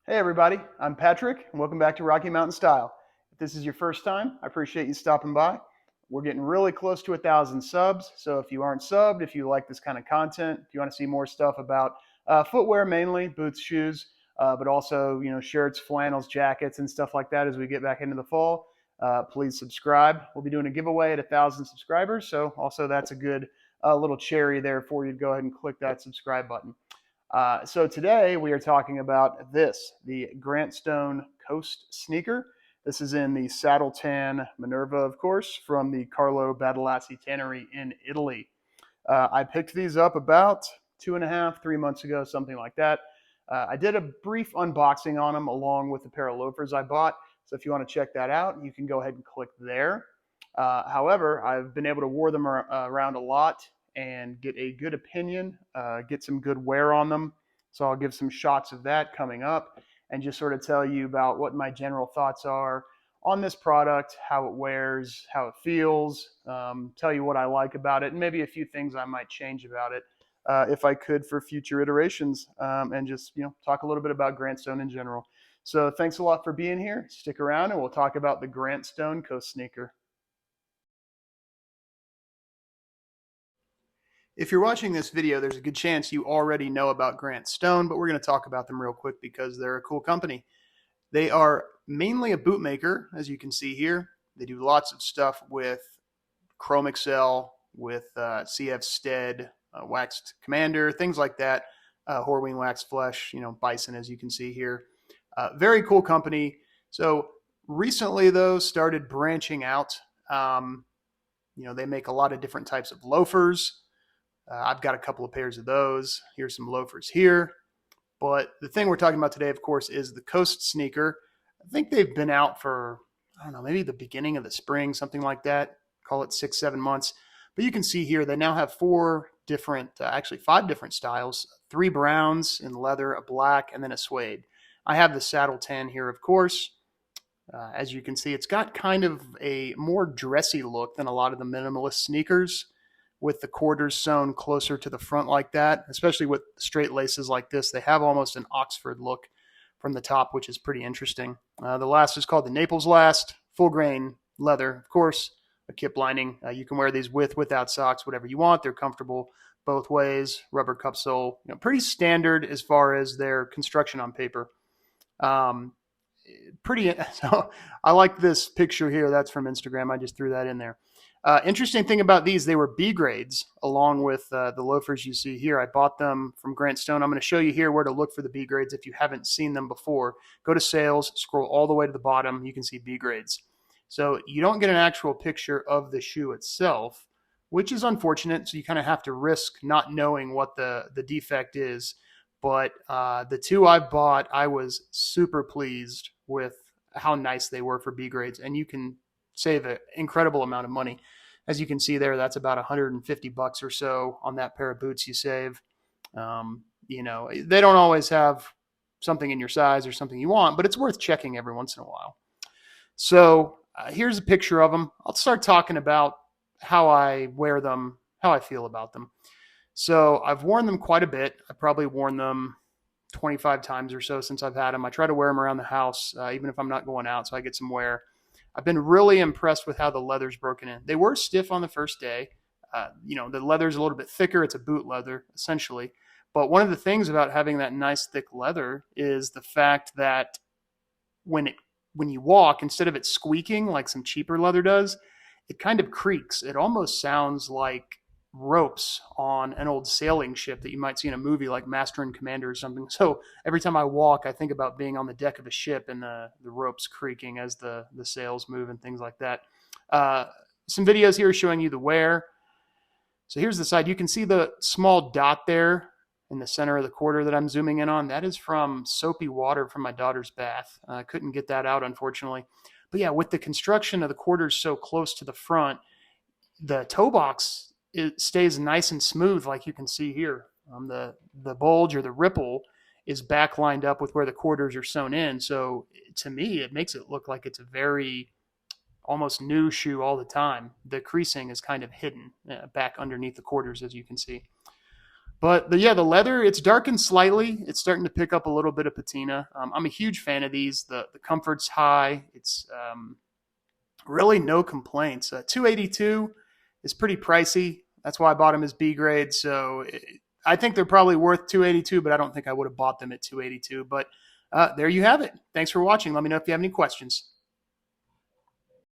Hey everybody, I'm Patrick and welcome back to Rocky Mountain Style. If this is your first time, I appreciate you stopping by. We're getting really close to 1,000 subs, so if you aren't subbed, if you like this kind of content, if you want to see more stuff about footwear mainly, boots, shoes, but also shirts, flannels, jackets, and stuff like that as we get back into the fall, please subscribe. We'll be doing a giveaway at 1,000 subscribers, so also that's a good little cherry there for you to go ahead and click that subscribe button. So today we are talking about the Grant Stone Coast sneaker. This is in the Saddle Tan Minerva, of course, from the Carlo Badalassi Tannery in Italy. I picked these up about 2.5, 3 months ago, something like that. I did a brief unboxing on them along with the pair of loafers I bought. So if you want to check that out, you can go ahead and click there. However, I've been able to wear them around a lot and get a good opinion, get some good wear on them. So I'll give some shots of that coming up and just sort of tell you about what my general thoughts are on this product, how it wears, how it feels, tell you what I like about it, and maybe a few things I might change about it if I could for future iterations, and just talk a little bit about Grant Stone in general. So thanks a lot for being here. Stick around and we'll talk about the Grant Stone Coast sneaker. If you're watching this video, there's a good chance you already know about Grant Stone, but we're going to talk about them real quick because they're a cool company. They are mainly a boot maker, as you can see here. They do lots of stuff with Chrome Excel, with CF Stead, Waxed Commander, things like that. Horween Waxed Flesh, Bison, as you can see here. Very cool company. So recently, though, started branching out. They make a lot of different types of loafers. I've got a couple of pairs of those. Here's some loafers here. But the thing we're talking about today, of course, is the Coast sneaker. I think they've been out for, I don't know, maybe the beginning of the spring, something like that. Call it 6, 7 months. But you can see here, they now have 4 different, actually 5 different styles. 3 browns in leather, a black, and then a suede. I have the saddle tan here, of course. As you can see, it's got kind of a more dressy look than a lot of the minimalist sneakers, with the quarters sewn closer to the front like that, especially with straight laces like this. They have almost an Oxford look from the top, which is pretty interesting. The last is called the Naples Last, full grain leather, of course, a kip lining. You can wear these without socks, whatever you want. They're comfortable both ways, rubber cup sole, pretty standard as far as their construction on paper. So I like this picture here. That's from Instagram. I just threw that in there. Interesting thing about these, they were B grades along with the loafers you see here. I bought them from Grant Stone. I'm going to show you here where to look for the B grades if you haven't seen them before. Go to sales, scroll all the way to the bottom. You can see B grades. So you don't get an actual picture of the shoe itself, which is unfortunate. So you kind of have to risk not knowing what the defect is. But the 2 I bought, I was super pleased with how nice they were for B grades. And you can save an incredible amount of money. As you can see there, that's about $150 or so on that pair of boots you save. They don't always have something in your size or something you want, but it's worth checking every once in a while. So here's a picture of them. I'll start talking about how I wear them, how I feel about them. So I've worn them quite a bit. I've probably worn them 25 times or so since I've had them. I try to wear them around the house, even if I'm not going out, so I get some wear. I've been really impressed with how the leather's broken in. They were stiff on the first day. The leather's a little bit thicker. It's a boot leather, essentially. But one of the things about having that nice thick leather is the fact that when you walk, instead of it squeaking like some cheaper leather does, it kind of creaks. It almost sounds like ropes on an old sailing ship that you might see in a movie like Master and Commander or something. So every time I walk, I think about being on the deck of a ship and the ropes creaking as the sails move and things like that. Some videos here showing you the wear. So here's the side. You can see the small dot there in the center of the quarter that I'm zooming in on. That is from soapy water from my daughter's bath. I couldn't get that out, unfortunately. But yeah, with the construction of the quarters so close to the front, the toe box, it stays nice and smooth, like you can see here. The bulge or the ripple is back lined up with where the quarters are sewn in. So to me, it makes it look like it's a very almost new shoe all the time. The creasing is kind of hidden back underneath the quarters, as you can see. But yeah, the leather, it's darkened slightly. It's starting to pick up a little bit of patina. I'm a huge fan of these. The comfort's high. It's really no complaints. 282 is pretty pricey. That's why I bought them as B grade. So I think they're probably worth 282, but I don't think I would have bought them at 282. But there you have it. Thanks for watching. Let me know if you have any questions.